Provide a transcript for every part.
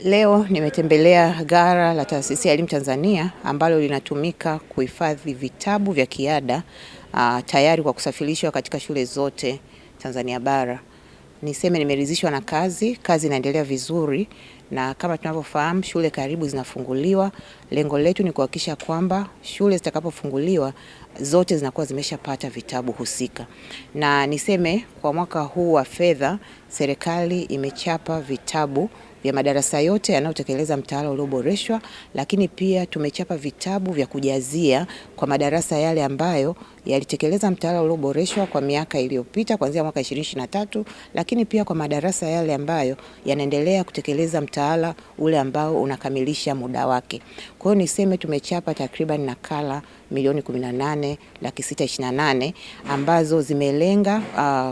Leo nimetembelea ghala la Taasisi ya Elimu Tanzania ambalo linatumika kuhifadhi vitabu vya kiada tayari kwa kusafirishwa katika shule zote Tanzania bara. Niseme nimeridhishwa na kazi inaendelea vizuri, na kama tunavyofahamu shule karibu zinafunguliwa. Lengo letu ni kuhakikisha kwamba shule zitakapofunguliwa zote zinakuwa zimeshapata vitabu husika. Na niseme kwa mwaka huu wa fedha serikali imechapa vitabu vya madarasa yote yanayotekeleza mtaala ulioboreshwa, lakini pia tumechapa vitabu vya kujazia kwa madarasa yale ambayo yalitekeleza mtaala ulioboreshwa kwa miaka iliyopita kuanzia mwaka 2023, lakini pia kwa madarasa yale ambayo yanaendelea kutekeleza mtaala ule ambao unakamilisha muda wake. Kwa hiyo niseme tumechapa takriban nakala milioni 18,628 ambazo zimelenga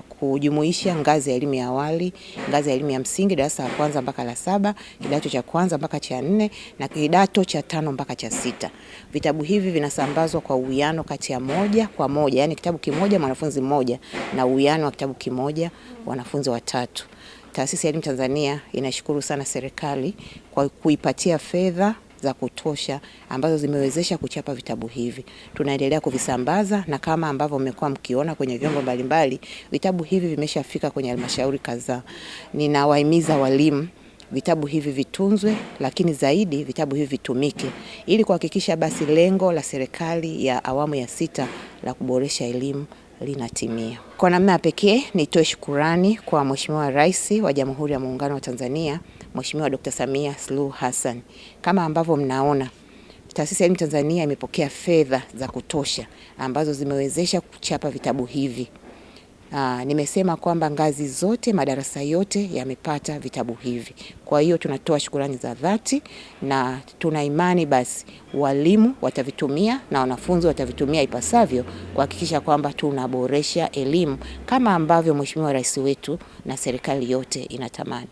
kujumuisha ngazi ya elimu ya awali, ngazi ya elimu ya msingi darasa la kwanza mpaka la 7, kidato cha kwanza mpaka cha 4 na kidato cha 5 mpaka cha 6. Vitabu hivi vinasambazwa kwa uwiano kati ya 1 kwa 1, yani kitabu kimoja mwanafunzi mmoja na uwiano wa kitabu kimoja wanafunzi watatu. Taasisi ya Elimu Tanzania inashukuru sana serikali kwa kuipatia fedha za kutosha ambazo zimewezesha kuchapa vitabu hivi. Tunaendelea kuvisambaza, na kama ambavyo mmekuwa mkiona kwenye vyombo mbalimbali, vitabu hivi vimeshafika kwenye halmashauri kadhaa. Ninawahimiza walimu vitabu hivi vitunzwe, lakini zaidi vitabu hivi vitumike ili kuhakikisha basi lengo la serikali ya awamu ya 6 la kuboresha elimu linatimia. Kwa namna pekee nitoe shukurani kwa Mheshimiwa Rais wa Jamhuri ya Muungano wa Tanzania, Mheshimiwa Dr. Samia Suluhu Hassan. Kama ambavyo mnaona, Taasisi ya Elimu Tanzania imepokea fedha za kutosha ambazo zimewezesha kuchapa vitabu hivi. Nimesema kwamba ngazi zote, madarasa yote yamepata vitabu hivi. Kwa hiyo tunatoa shukrani za dhati, na tuna imani basi walimu watavitumia na wanafunzi watavitumia ipasavyo kuhakikisha kwamba tunaboresha elimu kama ambavyo Mheshimiwa Rais wetu na serikali yote inatamani.